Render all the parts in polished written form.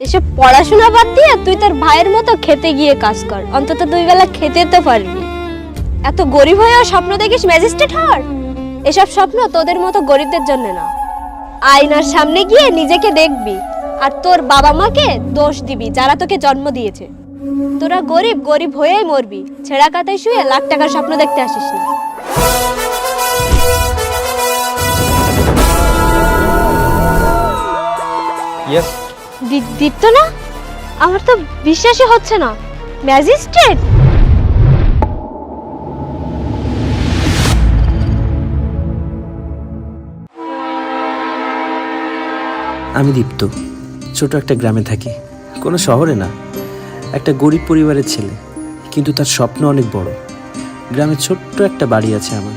এসব পড়াশোনা বাদ দিয়ে তুই তোর ভাইয়ের মতো খেতে গিয়ে কাজ কর, অন্তত 2 বেলা খেতে তো পারবি। এত গরিব হয়েও স্বপ্ন দেখিস ম্যাজিস্ট্রেট হওয়ার? এসব স্বপ্ন তোদের মতো গরিবদের জন্য না। আয়নার সামনে গিয়ে নিজেকে দেখবি আর তোর বাবা মাকে দোষ দিবি যারা তোকে জন্ম দিয়েছে। তোরা গরিব গরিব হয়েই মরবি, ছেঁড়া কাতায় শুয়ে লাখ টাকার স্বপ্ন দেখতে আসিস না। ইয়েস দীপ্ত না? আমার তো বিশ্বাসই হচ্ছে না, ম্যাজিস্ট্রেট। আমি দীপ্ত, ছোট একটা গ্রামে থাকি, কোনো শহরে না। একটা গরিব পরিবারের ছেলে, কিন্তু তার স্বপ্ন অনেক বড়। গ্রামে ছোট্ট একটা বাড়ি আছে আমার,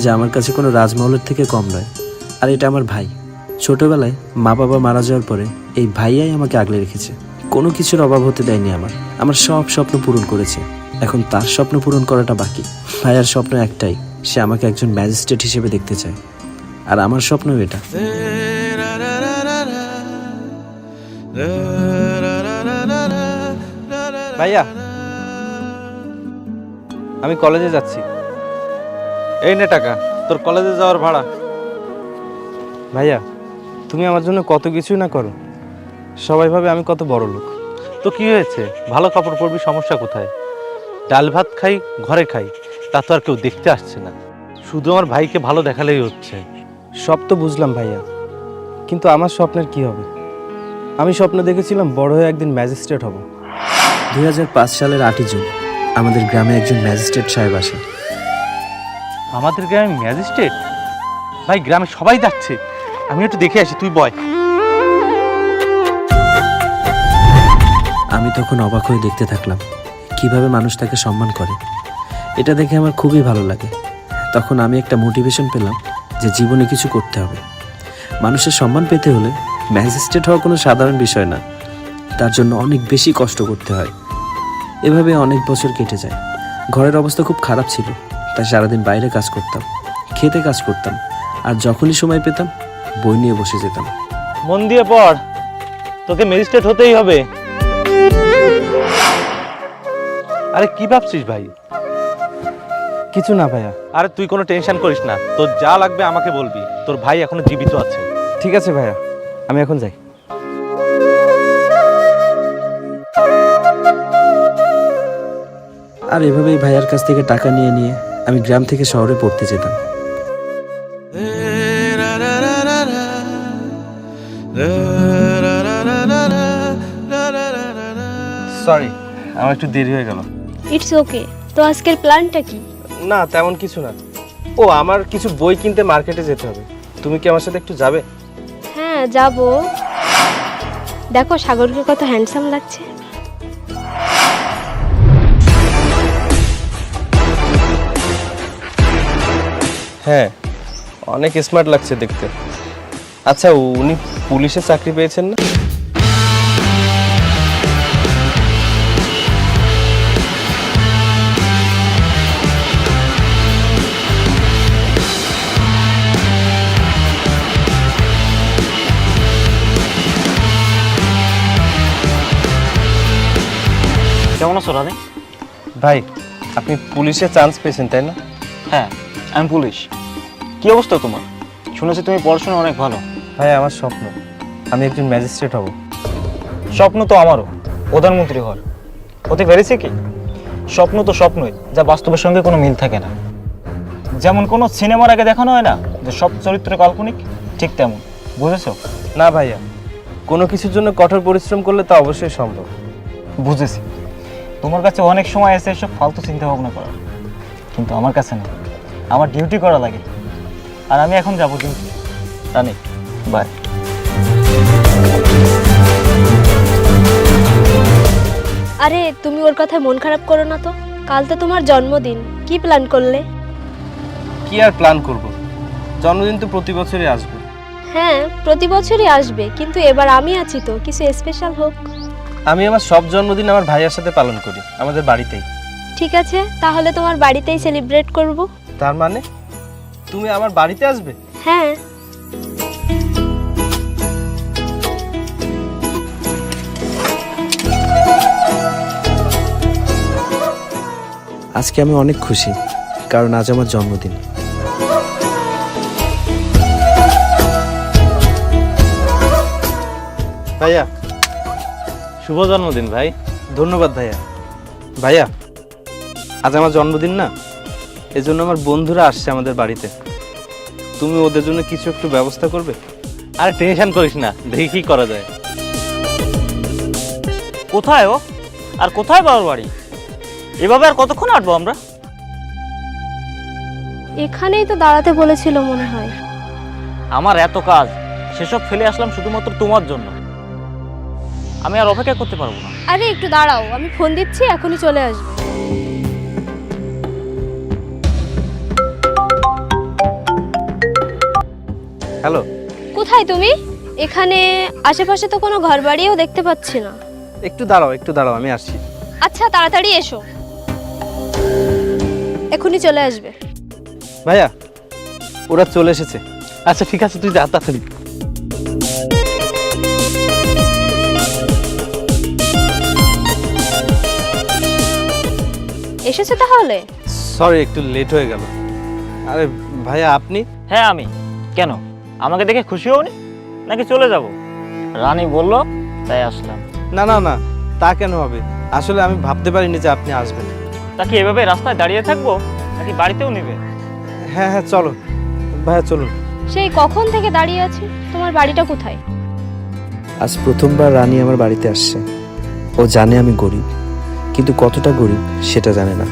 যা আমার কাছে কোনো রাজমহলের থেকে কম নয়। আর এটা আমার ভাই। ছোটবেলায় মা বাবা মারা যাওয়ার পরে এই ভাইয়াই আমাকে আগলে রেখেছে। কোনো কিছুর অভাব হতে দেয়নি আমার সব স্বপ্ন পূরণ করেছে। এখন তার স্বপ্ন পূরণ করাটা বাকি। ভাইয়ার স্বপ্ন একটাই, সে আমাকে একজন ম্যাজিস্ট্রেট হিসেবে দেখতে চায়। আর আমার স্বপ্নও এটা। ভাইয়া, আমি কলেজে যাচ্ছি। এই নে টাকা, তোর কলেজে যাওয়ার ভাড়া। ভাইয়া, তুমি আমার জন্য কত কিছুই না করো। সবাই ভাবে আমি কত বড় লোক। তো কি হয়েছে, ভালো কাপড় পরবি, সমস্যা কোথায়? ডাল ভাত খাই, ঘরে খাই, তা তো আর কেউ দেখতে আসছে না। শুধু আমার ভাইকে ভালো দেখালেই হচ্ছে। সব তো বুঝলাম ভাইয়া, কিন্তু আমার স্বপ্নের কি হবে? আমি স্বপ্ন দেখেছিলাম বড় হয়ে একদিন ম্যাজিস্ট্রেট হব। 2005 সালের 8ই জুন আমাদের গ্রামে একজন ম্যাজিস্ট্রেট সাহেব আসে। আমাদের গ্রামে ম্যাজিস্ট্রেট? ভাই, গ্রামে সবাই যাচ্ছে, আমি একটু দেখে আসি, তুই বয়। আমি তখন অবাক হয়ে দেখতে থাকলাম কিভাবে মানুষ তাকে সম্মান করে। এটা দেখে আমার খুবই ভালো লাগে। তখন আমি একটা মোটিভেশন পেলাম যে জীবনে কিছু করতে হবে। মানুষের সম্মান পেতে হলে ম্যাজিস্ট্রেট হওয়া কোনো সাধারণ বিষয় না, তার জন্য অনেক বেশি কষ্ট করতে হয়। এভাবে অনেক বছর কেটে যায়। ঘরের অবস্থা খুব খারাপ ছিল, তাই সারাদিন বাইরে কাজ করতাম, খেতে কাজ করতাম, আর যখনই সময় পেতাম বই নিয়ে বসে যেতাম। মন দিয়ে পড়, তোকে ম্যাজিস্ট্রেট হতেই হবে। আরে কি ভাবছিস ভাই? কিছু না ভাইয়া। আরে তুই কোনো টেনশন করিস না, তোর যা লাগবে আমাকে বলবি, তোর ভাই এখনো জীবিত আছে। ঠিক আছে ভাইয়া, আমি এখন যাই। আর এভাবেই ভাইয়ার কাছ থেকে টাকা নিয়ে নিয়ে আমি গ্রাম থেকে শহরে পড়তে যেতাম। সরি, আমার একটু দেরি হয়ে গেল। It's okay. তো আজকের প্ল্যানটা কি? না, তেমন কিছু না। ও, আমার কিছু বই কিনতে মার্কেটে যেতে হবে। তুমি কি আমার সাথে একটু যাবে? হ্যাঁ যাব। দেখো সাগরকে কত হ্যান্ডসাম লাগছে। হ্যাঁ, অনেক স্মার্ট লাগছে দেখতে। আচ্ছা, উনি পুলিশে চাকরি পেয়েছেন না? কেমন আছো রানী? ভাই, আপনি পুলিশে চান্স পেয়েছেন তাই না? হ্যাঁ, আমি পুলিশ। কি অবস্থা তোমার? শুনেছি তুমি পড়াশোনা অনেক ভালো। ভাই, আমার স্বপ্ন আমি একজন ম্যাজিস্ট্রেট হব। স্বপ্ন তো আমারও, প্রধানমন্ত্রী হওয়ার। হতে পেরেছি কি? স্বপ্ন তো স্বপ্নই, যা বাস্তবের সঙ্গে কোনো মিল থাকে না। যেমন কোনো সিনেমার আগে দেখানো হয় না যে সব চরিত্র কাল্পনিক, ঠিক তেমন। বুঝেছো? না ভাইয়া, কোনো কিছুর জন্য কঠোর পরিশ্রম করলে তা অবশ্যই সম্ভব। বুঝেছি। তোমার কাছে অনেক সময় আছে এসব ফালতু চিন্তা ভাবনা করার, কিন্তু আমার কাছে না। আমার ডিউটি করা লাগে। আর আমি এখন যাবো ডিউটি। Rani, by. আরে তুমি ওর কথায় মন খারাপ করো না তো। কাল তো তোমার জন্মদিন, কি প্ল্যান করলে? কি আর প্ল্যান করব, জন্মদিন তো প্রতি বছরই আসবে। হ্যাঁ, প্রতি বছরই আসবে, কিন্তু এবার আমি আছি তো, কিছু স্পেশাল হোক। আমি আমার সব জন্মদিন আমার ভাইয়ের সাথে পালন করি, আমাদের বাড়িতেই। ঠিক আছে, তাহলে তোমার বাড়িতেই সেলিব্রেট করব। তার মানে তুমি আমার বাড়িতে আসবে? হ্যাঁ। আজকে আমি অনেক খুশি, কারণ আজ আমার জন্মদিন। ভাইয়া, শুভ জন্মদিন ভাই। ধন্যবাদ ভাইয়া। ভাইয়া, আজ আমার জন্মদিন না, এজন্য আমার বন্ধুরা আসছে আমাদের বাড়িতে। তুমি ওদের জন্য কিছু একটু ব্যবস্থা করবে? আর টেনশন করিস না, দেখি কি করা যায়। কোথায় ও, আর কোথায় বাবার বাড়ি? এভাবে আর কতক্ষণ আটবো আমরা? এখানেই তো দাঁড়াতে বলেছিল মনে হয়। আমার এত কাজ, সেসব ফেলে আসলাম শুধুমাত্র তোমার জন্য। আমি আর অপেক্ষা করতে পারবো না। আরে একটু দাঁড়াও, আমি ফোন দিচ্ছি, এখনই চলে আসবে। হ্যালো, কোথায় তুমি? এখানে আশেপাশে তো কোনো ঘর বাড়িও দেখতে পাচ্ছি না। একটু দাঁড়াও, আমি আসছি। আচ্ছা তাড়াতাড়ি এসো, এখনই চলে আসবে। ভাইয়া, ওরা চলে এসেছে। আচ্ছা ঠিক আছে, তুই যা তাড়াতাড়ি। এসেছে তাহলে? সরি, একটু লেট হয়ে গেল। আরে ভাইয়া, আপনি? হ্যাঁ আমি। কেন, আমাকে দেখে খুশি হওনি নাকি চলে যাব? রানী বলল তাই আসলাম। না না না, তা কেন হবে? আসলে আমি ভাবতে পারিনি যে আপনি আসবেন। তা কি এভাবে রাস্তায় দাঁড়িয়ে থাকবো নাকি বাড়িতেও নিবে? হ্যাঁ হ্যাঁ, চলো ভাইয়া, চলুন। সেই কখন থেকে দাঁড়িয়ে আছি। তোমার বাড়িটা কোথায়? আজ প্রথমবার রানী আমার বাড়িতে আসছে। ও জানে আমি গরিব, কিন্তু কতটা গরিব সেটা জানে না।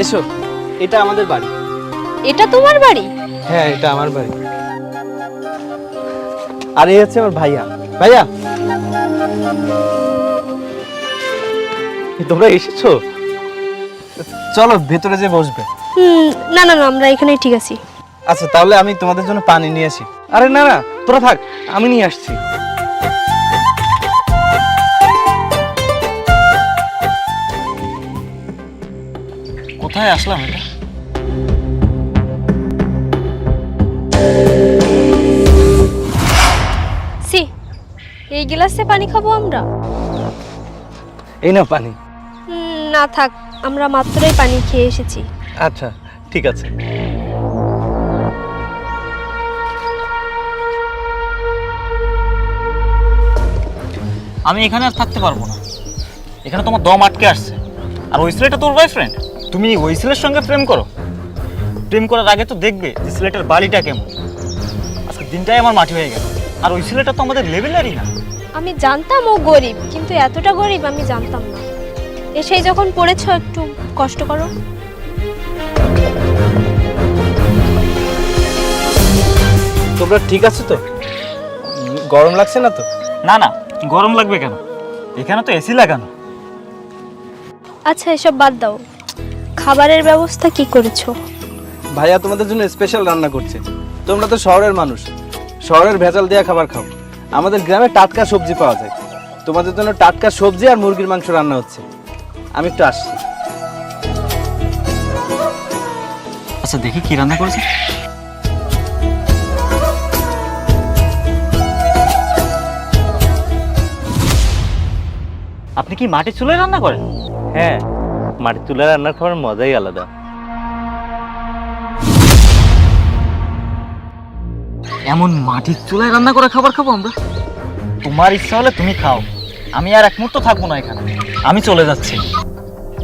এসো, এটা আমাদের বাড়ি। এটা তোমার বাড়ি? হ্যাঁ, এটা আমার বাড়ি। আর এই হচ্ছে আমার ভাইয়া। ভাইয়া, তোমরা এসেছো? চলো ভেতরে যে বসবে। না না না, আমরা এখানেই ঠিক আছি। আচ্ছা, তাহলে আমি তোমাদের জন্য পানি নিয়ে আসি। আরে না না, তোরা থাক, আমি নিয়ে আসছি। কোথায় আসলাম এটা? সি, এই গ্লাসে পানি খাবো আমরা? এই না পানি। না থাক, আমরা মাত্রই পানি খেয়ে এসেছি। আচ্ছা ঠিক আছে। আমি এখানে আর থাকতে পারবো না। এখানে তোমার দম আটকে আসছে। আর ওই ছেলেটা তোর বয়ফ্রেন্ড? তুমি ওই ছেলের সঙ্গে প্রেম করো? প্রেম করার আগে তো দেখবে যে ছেলেটার বাড়িটা কেমন। আজকে দিনটাই আমার মাটি হয়ে গেল। আর ওই ছেলেটা তো আমাদের লেভেলেরই না। আমি জানতাম ও গরিব, কিন্তু এতটা গরিব আমি জানতাম না। এসেই যখন পড়েছ, একটু কষ্ট করো। তোমরা ঠিক আছো তো? গরম লাগছে না তো? না না, গরম লাগবে কেন? এখানে তো এসি লাগানো। আচ্ছা এসব বাদ দাও, খাবারের ব্যবস্থা কি করেছো? ভাইয়া তোমাদের জন্য স্পেশাল রান্না করছে। তোমরা তো শহরের মানুষ, শহরের ভেজাল দেওয়া খাবার খাও। আমাদের গ্রামে টাটকা সবজি পাওয়া যায়। তোমাদের জন্য টাটকা সবজি আর মুরগির মাংস রান্না হচ্ছে। আমি একটু আসছি। আচ্ছা দেখি কি রান্না করেছে। আপনি কি মাটির চুলায় রান্না করেন? হ্যাঁ, মাটির চুলায় রান্নার খাবার মজাই আলাদা। এমন মাটির চুলায় রান্না করে খাবার খাবো আমরা? তোমার ইচ্ছা হলে তুমি খাও, আমি আর এক মুহূর্ত থাকবো না এখানে। আমি চলে যাচ্ছি।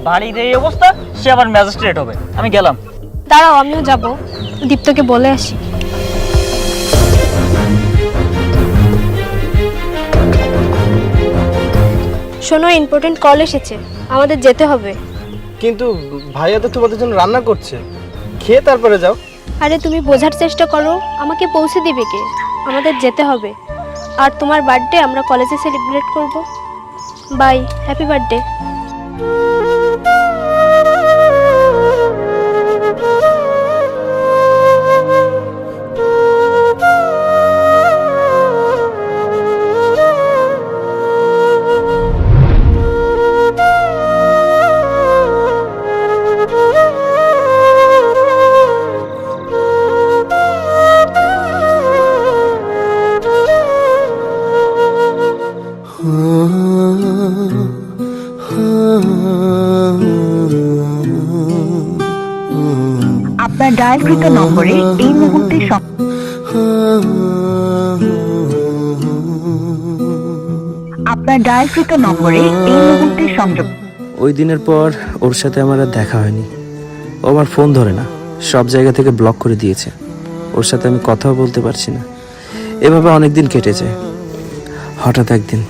বাড়ির এই অবস্থা, সে আবার ম্যাজিস্ট্রেট হবে। আমি গেলাম। দাঁড়াও, আমিও যাব, দীপ্তকে বলে আসি। শোনো, ইম্পর্টেন্ট কল এসেছে, আমাদের যেতে হবে। কিন্তু ভাইয়া তো তোমাদের জন্য রান্না করছে, খেয়ে তারপরে যাও। আরে তুমি বোঝার চেষ্টা করো, আমাকে পৌঁছে দিবে কে? আমাদের যেতে হবে। আর তোমার বার্থডে আমরা কলেজে সেলিব্রেট করব। Bye, happy birthday. আপনার ডায়ালকৃত নম্বরে এই মুহূর্তে আপনার ডায়ালকৃত নম্বরে এই মুহূর্তে সংযোগ। ওই দিনের পর ওর সাথে আমার আর দেখা হয়নি। ও আমার ফোন ধরে না, সব জায়গা থেকে ব্লক করে দিয়েছে। ওর সাথে আমি কথাও বলতে পারছি না। এভাবে অনেক দিন কেটে যায়। হঠাৎ একদিন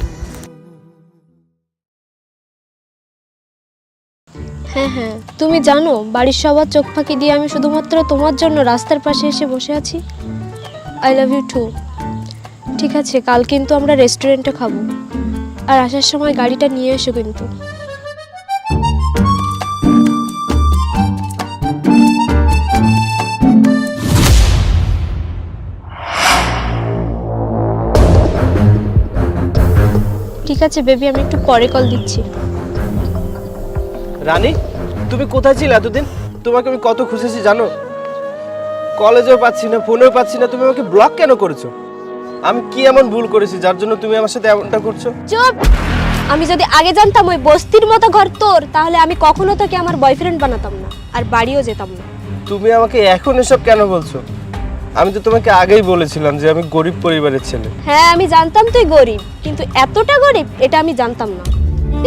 হ্যাঁ হ্যাঁ, তুমি জানো বাড়ির সবার চোখ ফাঁকি দিয়ে আমি শুধুমাত্র তোমার জন্য রাস্তার পাশে এসে বসে আছি। I love you too. ঠিক আছে, কাল কিন্তু আমরা রেস্টুরেন্টে খাবো, আর আসার সময় গাড়িটা নিয়ে এসো কিন্তু। ঠিক আছে বেবি, আমি একটু পরে কল দিচ্ছি। রানী, তুমি কোথায় ছিলে এতদিন? তোমাকে আমি কত খুঁজেছি জানো? কলেজেও পাচ্ছি না, ফোনেও পাচ্ছি না। তুমি আমাকে ব্লক কেন করেছো? আমি কি এমন ভুল করেছি যার জন্য তুমি আমার সাথে এমনটা করছো? চুপ! আমি যদি আগে জানতাম ওই বস্তির মতো ঘর তোর, তাহলে আমি কখনো তোকে আমার বয়ফ্রেন্ড বানাতাম না, আর বাড়িও যেতাম না। তুমি আমাকে এখন এসব কেন বলছো? আমি তো তোমাকে আগেই বলেছিলাম যে আমি গরিব পরিবারের ছেলে। হ্যাঁ আমি জানতাম তুই গরিব, কিন্তু এতটা গরিব এটা আমি জানতাম না।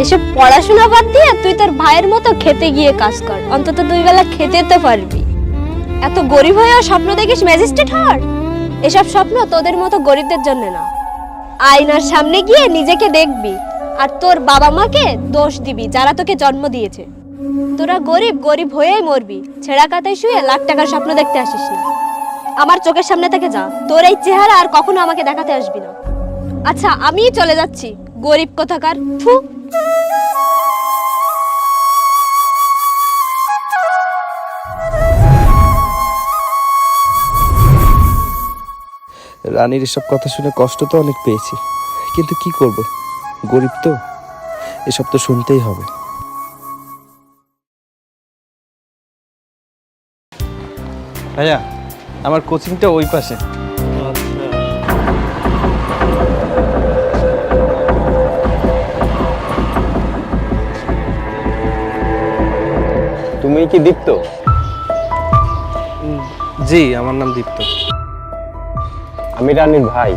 এসব পড়াশোনা বাদ দিয়ে তুই তোর ভাইয়ের মতো খেতে গিয়ে কাজ কর, অন্তত 2 বেলা খেতে তো পারবি। এত গরিব হয়েও স্বপ্ন দেখিস ম্যাজিস্ট্রেট হওয়ার? এসব স্বপ্ন তোদের মতো গরিবদের জন্য না। আয়নার সামনে গিয়ে নিজেকে দেখবি আর তোর বাবা মাকে দোষ দিবি যারা তোকে জন্ম দিয়েছে। তোরা গরিব গরিব হয়েই মরবি, ছেঁড়া কাতায় শুয়ে লাখ টাকার স্বপ্ন দেখতে আসিস না। আমার চোখের সামনে থেকে যা, তোর এই চেহারা আর কখনো আমাকে দেখাতে আসবি না। আচ্ছা আমিই চলে যাচ্ছি, গরিব কোথাকার। ফু! রানীর এসব কথা শুনে কষ্ট তো অনেক পেয়েছি, কিন্তু কি করব, গরিব তো, এসব তো শুনতেই হবে। ভাইয়া, আমার কোচিংটা ওই পাশে। তুমি কি দীপ্ত? জি, আমার নাম দীপ্ত। আমি রানীর ভাই।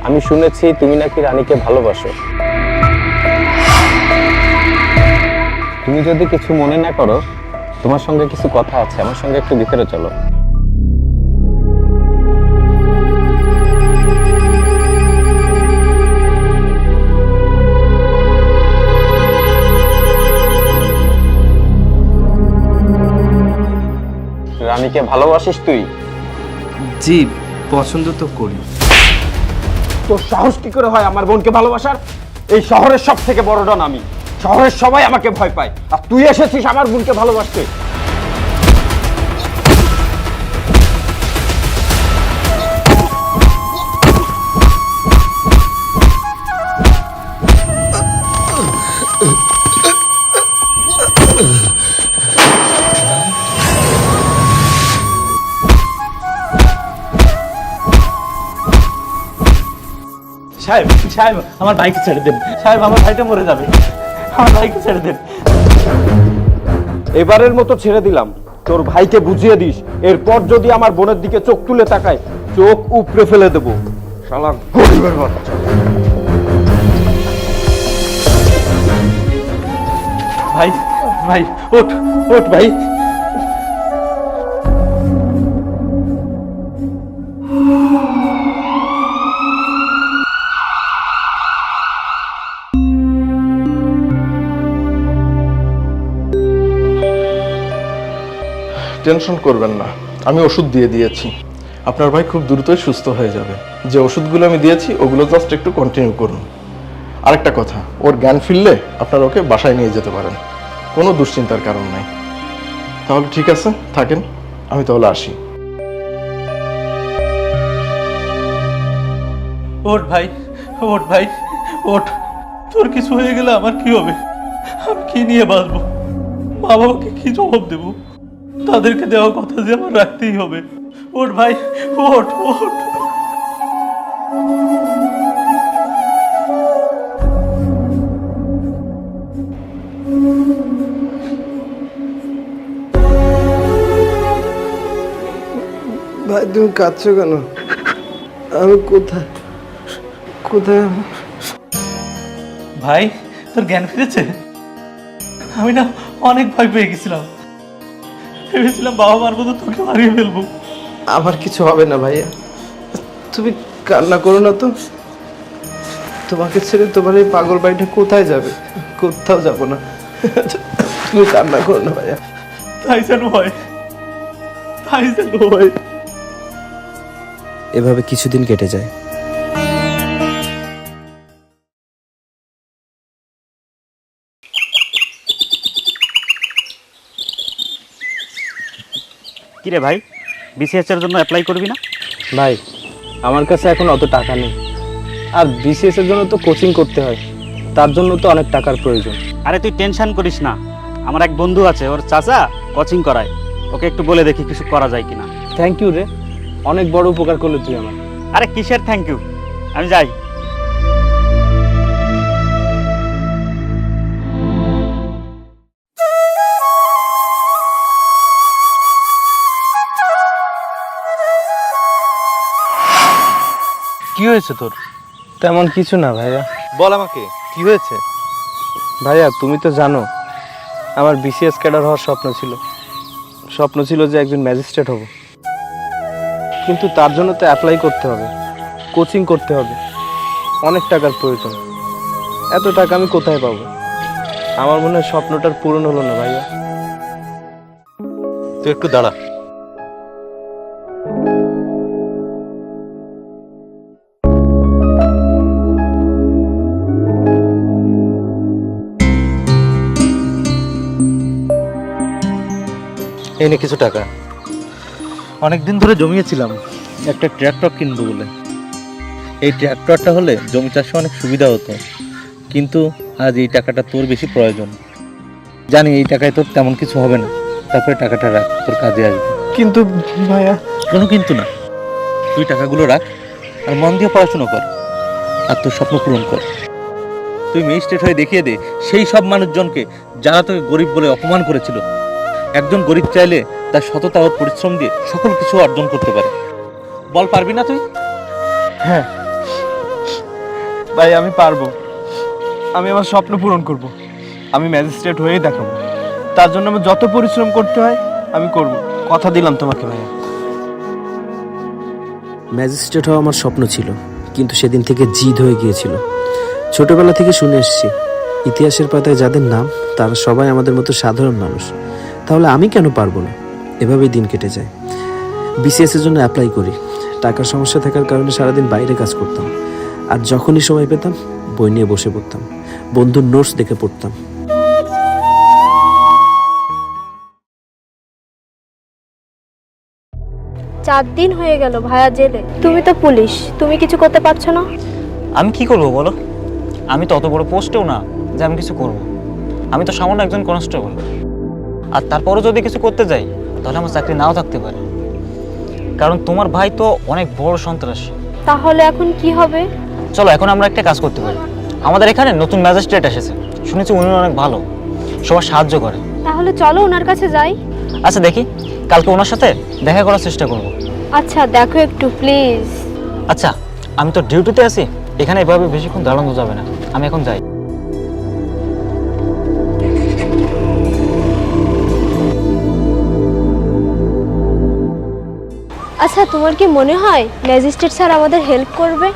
আমি শুনেছি তুমি নাকি রানীকে ভালোবাসো। তুমি যদি কিছু মনে না করো, তোমার সঙ্গে কিছু কথা আছে, আমার সঙ্গে একটু ভিতরে চলো। রানীকে ভালোবাসিস তুই? জি, পছন্দ তো করি। তোর সাহস কি করে হয় আমার বোনকে ভালোবাসার? এই শহরের সব থেকে বড় ডন আমি। শহরের সবাই আমাকে ভয় পায়, আর তুই এসেছিস আমার বোনকে ভালোবাসতে। সাহেব সাহেব, আমার ভাইকে ছেড়ে দেন সাহেব, আমার ভাইটা মরে যাবে, আমার ভাইকে ছেড়ে দেন। এবারের মতো ছেড়ে দিলাম, তোর ভাইকে বুঝিয়ে দিস, এরপর যদি আমার বোনের দিকে চোখ তুলে তাকায়, চোখ উপড়ে ফেলে দেবো। শালা গরিবের বাচ্চা। ভাই ভাই, ওঠ ওঠ ভাই। টেনশন করবেন না, আমি ওষুধ দিয়ে দিয়েছি। আপনার ভাই খুব দ্রুতই সুস্থ হয়ে যাবে। যে ওষুধগুলো আমি দিয়েছি ওগুলো জাস্ট একটু কন্টিনিউ করুন। আরেকটা কথা, ওর জ্ঞান ফিরলে আপনারা ওকে বাসায় নিয়ে যেতে পারেন, কোনো দুশ্চিন্তার কারণ নাই। তাহলে ঠিক আছে, থাকেন, আমি তাহলে আসি। ওঠ ভাই, ওঠ ভাই, ওঠ। তোর কিছু হয়ে গেলে আমার কি হবে? আমি কি নিয়ে বাঁচবো? মা বাবাকে কি জবাব দেবো? তাদেরকে দেওয়া কথা যে আমার রাখতেই হবে। ওঠ ভাই, ওঠ ওঠ। তুমি কাঁদছো কেন? আমি কোথায় কোথায়? ভাই তোর জ্ঞান ফিরেছে? আমি না অনেক ভয় পেয়ে গেছিলাম, ভেবেছিলাম বাবা মার মতো তোকে হারিয়ে ফেলবো। আমার কিছু হবে না ভাইয়া, তুমি কান্না করো না তো। তোমাকে ছেড়ে তোমার এই পাগল বাড়িটা কোথায় যাবে? কোথাও যাবো না। তুমি কান্না করো না ভাইয়া। তাই যেন হয়, তাই যেন হয়। এভাবে কিছুদিন কেটে যায়। কিরে ভাই, বিসিএস এর জন্য অ্যাপ্লাই করবি না? ভাই আমার কাছে এখন অত টাকা নেই, আর বিসিএস এর জন্য তো কোচিং করতে হয়, তার জন্য তো অনেক টাকার প্রয়োজন। আরে তুই টেনশন করিস না, আমার এক বন্ধু আছে, ওর চাচা কোচিং করায়, ওকে একটু বলে দেখি কিছু করা যায় কিনা। থ্যাংক ইউ রে, অনেক বড় উপকার করলে তুই আমার। আরে কিসের থ্যাংক ইউ, আমি যাই। কি হয়েছে তোর? তেমন কিছু না ভাইয়া। বল আমাকে কি হয়েছে? ভাইয়া তুমি তো জানো আমার বিসিএস ক্যাডার হওয়ার স্বপ্ন ছিল যে একজন ম্যাজিস্ট্রেট হব, কিন্তু তার জন্য তো অ্যাপ্লাই করতে হবে, কোচিং করতে হবে, অনেক টাকার প্রয়োজন। এত টাকা আমি কোথায় পাবো? আমার মনে হয় স্বপ্নটার পূরণ হলো না ভাইয়া। তুই একটু দাঁড়া। এই নে কিছু টাকা। অনেকদিন ধরে জমিয়েছিলাম একটা ট্র্যাক্টর কিনবো বলে। এই ট্র্যাক্টরটা হলে জমি চাষে অনেক সুবিধা হতো, কিন্তু আজ এই টাকাটা তোর বেশি প্রয়োজন। জানি এই টাকায় তোর তেমন কিছু হবে না, তারপরে টাকাটা রাখ, তোর কাজে আসবে। কিন্তু ভাইয়া। কোনো কিন্তু না, তুই টাকাগুলো রাখ আর মন দিয়ে পড়াশোনা কর, আর তোর স্বপ্ন পূরণ কর। তুই ম্যাজিস্ট্রেট হয়ে দেখিয়ে দে সেই সব মানুষজনকে যারা তোকে গরিব বলে অপমান করেছিল। একজন গরিব চাইলে তার সততা ও পরিশ্রম দিয়ে সকল কিছু অর্জন করতে পারে। বল, পারবি না তুই? হ্যাঁ ভাই, আমি পারবো। আমি আমার স্বপ্ন পূরণ করব। আমি ম্যাজিস্ট্রেট হয়েই দেখাবো। তার জন্য আমার যত পরিশ্রম করতে হয় আমি করব, কথা দিলাম তোমাকে ভাইয়া। ম্যাজিস্ট্রেট হওয়া আমার স্বপ্ন ছিল, কিন্তু সেদিন থেকে জিদ হয়ে গিয়েছিল। ছোটবেলা থেকে শুনে এসেছি ইতিহাসের পাতায় যাদের নাম তারা সবাই আমাদের মতো সাধারণ মানুষ, তাহলে আমি কেন পারবো না? এভাবেই দিন কেটে যায়। বিসিএস এর জন্য অ্যাপ্লাই করি। টাকার সমস্যা থাকার কারণে সারাদিন বাইরে কাজ করতাম, আর যখনই সময় পেতাম বই নিয়ে বসে পড়তাম, বন্ধুর নোটস দেখে পড়তাম। চার দিন হয়ে গেল ভাইয়া জেলে। তুমি তো পুলিশ, তুমি কিছু করতে পারছো না? আমি কি করবো বলো? আমি তো অত বড় পোস্টেও না যে আমি কিছু করব। আমি তো সামান্য একজন কনস্টেবল, আর তারপরও যদি কিছু করতে যাই তাহলে আমার চাকরি নাও থাকতে পারে, কারণ তোমার ভাই তো অনেক বড় সন্ত্রাসী। তাহলে এখন কি হবে? চলো এখন আমরা একটা কাজ করতে পারি। আমাদের এখানে নতুন ম্যাজিস্ট্রেট এসেছে, শুনেছি উনি অনেক ভালো, সবার সাহায্য করে। তাহলে চলো ওনার কাছে যাই। আচ্ছা দেখি, কালকে ওনার সাথে দেখা করার চেষ্টা করব। আচ্ছা দেখো একটু প্লিজ। আচ্ছা আমি তো ডিউটিতে আছি, এখানে এভাবে বেশিক্ষণ দাঁড়ানো যাবে না, আমি এখন যাই। আচ্ছা তোমার কি মনে হয় ম্যাজিস্ট্রেট স্যার আমাদের হেল্প করবে?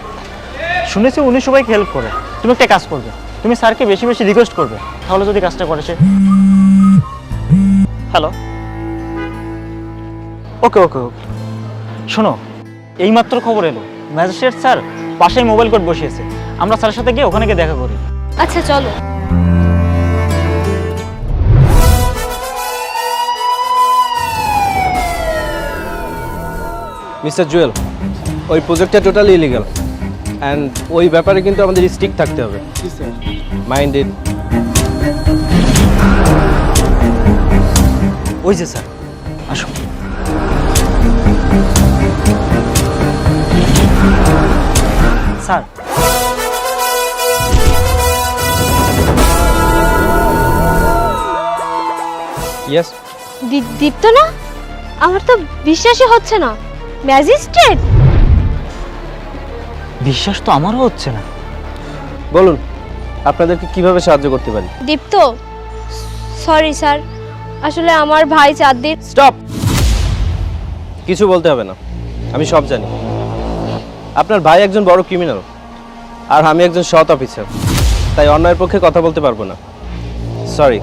শুনেছি উনি সবাইকে হেল্প করে। তুমি একটা কাজ করবে, তুমি স্যারকে বেশি বেশি রিকোয়েস্ট করবে, তাহলে যদি কাজটা করে সে। হ্যালো, ওকে ওকে ওকে। শোনো, এইমাত্র খবর এলো ম্যাজিস্ট্রেট স্যার পাশেই মোবাইল কোর্ট বসিয়েছে, আমরা স্যারের সাথে গিয়ে ওখানে গিয়ে দেখা করি। আচ্ছা চলো। মিস্টার জুয়েল, ওই প্রজেক্টটা টোটালি ইলিগাল, অ্যান্ড ওই ব্যাপারে কিন্তু আমাদের স্ট্রিক্ট থাকতে হবে। Mind it. ওই যে স্যার, আসুন। Sir, yes. দীপ্ত না? আমার তো বিশ্বাসই হচ্ছে না। ম্যাজিস্ট্রেট? বিশ্বাস তো আমারও হচ্ছে না। বলুন আপনাদেরকে কিভাবে সাহায্য করতে পারি? দীপ্ত, সরি স্যার, আসলে আমার ভাই 4 দিন। স্টপ! কিছু বলতে হবে না, আমি সব জানি। আপনার ভাই একজন বড় ক্রিমিনাল, আর আমি একজন সৎ অফিসার, তাই অন্যায়ের পক্ষে কথা বলতে পারবো না। সরি,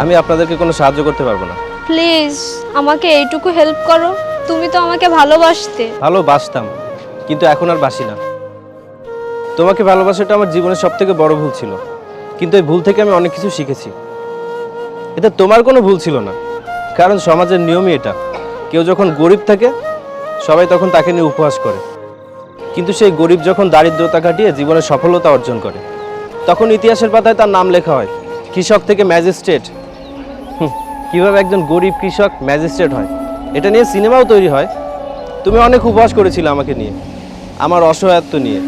আমি আপনাদেরকে কোনো সাহায্য করতে পারবো না। প্লিজ আমাকে এইটুকু হেল্প করো, তুমি তো আমাকে ভালোবাসতে। ভালোবাসতাম, কিন্তু এখন আর বাসি না। তোমাকে ভালোবাসাটা আমার জীবনের সবথেকে বড় ভুল ছিল, কিন্তু এই ভুল থেকে আমি অনেক কিছু শিখেছি। এটা তোমার কোনো ভুল ছিল না, কারণ সমাজের নিয়মই এটা। কেউ যখন গরিব থাকে সবাই তখন তাকে নিয়ে উপহাস করে, কিন্তু সেই গরিব যখন দারিদ্রতা কাটিয়ে জীবনে সফলতা অর্জন করে তখন ইতিহাসের পাতায় তার নাম লেখা হয়। কৃষক থেকে ম্যাজিস্ট্রেট। কিভাবে একজন গরিব কৃষক ম্যাজিস্ট্রেট হয় এটা নিয়ে সিনেমাও তৈরি হয়। তুমি অনেক উপহাস করেছিলে আমাকে নিয়ে, আমার অসহায়ত্ব নিয়ে।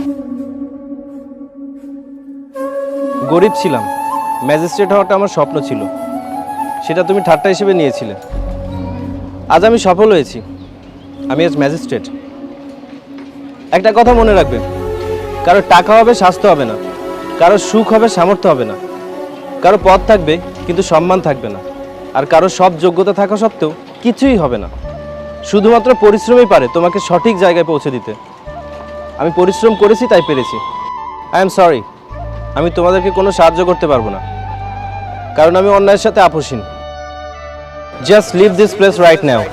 গরিব ছিলাম, ম্যাজিস্ট্রেট হওয়াটা আমার স্বপ্ন ছিল, সেটা তুমি ঠাট্টা হিসেবে নিয়েছিলে। আজ আমি সফল হয়েছি, আমি আজ ম্যাজিস্ট্রেট। একটা কথা মনে রাখবে, কারো টাকা হবে স্বাস্থ্য হবে না, কারো সুখ হবে সামর্থ্য হবে না, কারো পদ থাকবে কিন্তু সম্মান থাকবে না, আর কারো সব যোগ্যতা থাকা সত্ত্বেও কিছুই হবে না। শুধুমাত্র পরিশ্রমই পারে তোমাকে সঠিক জায়গায় পৌঁছে দিতে। আমি পরিশ্রম করেছি তাই পেরেছি। আই এম সরি, আমি তোমাদেরকে কোনো সাহায্য করতে পারবো না, কারণ আমি অন্যায়ের সাথে আপোষহীন। Just leave this place right now.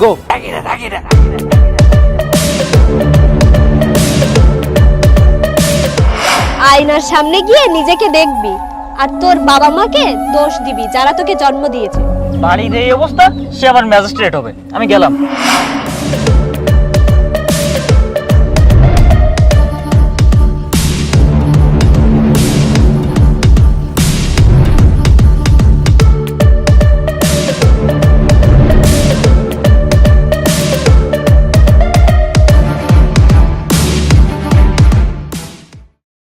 Go. আয়নার সামনে গিয়ে নিজেকে দেখবি আর তোর বাবা মাকে দোষ দিবি যারা তোকে জন্ম দিয়েছে। বাড়ির এই অবস্থা, সে আবার ম্যাজিস্ট্রেট হবে। আমি গেলাম।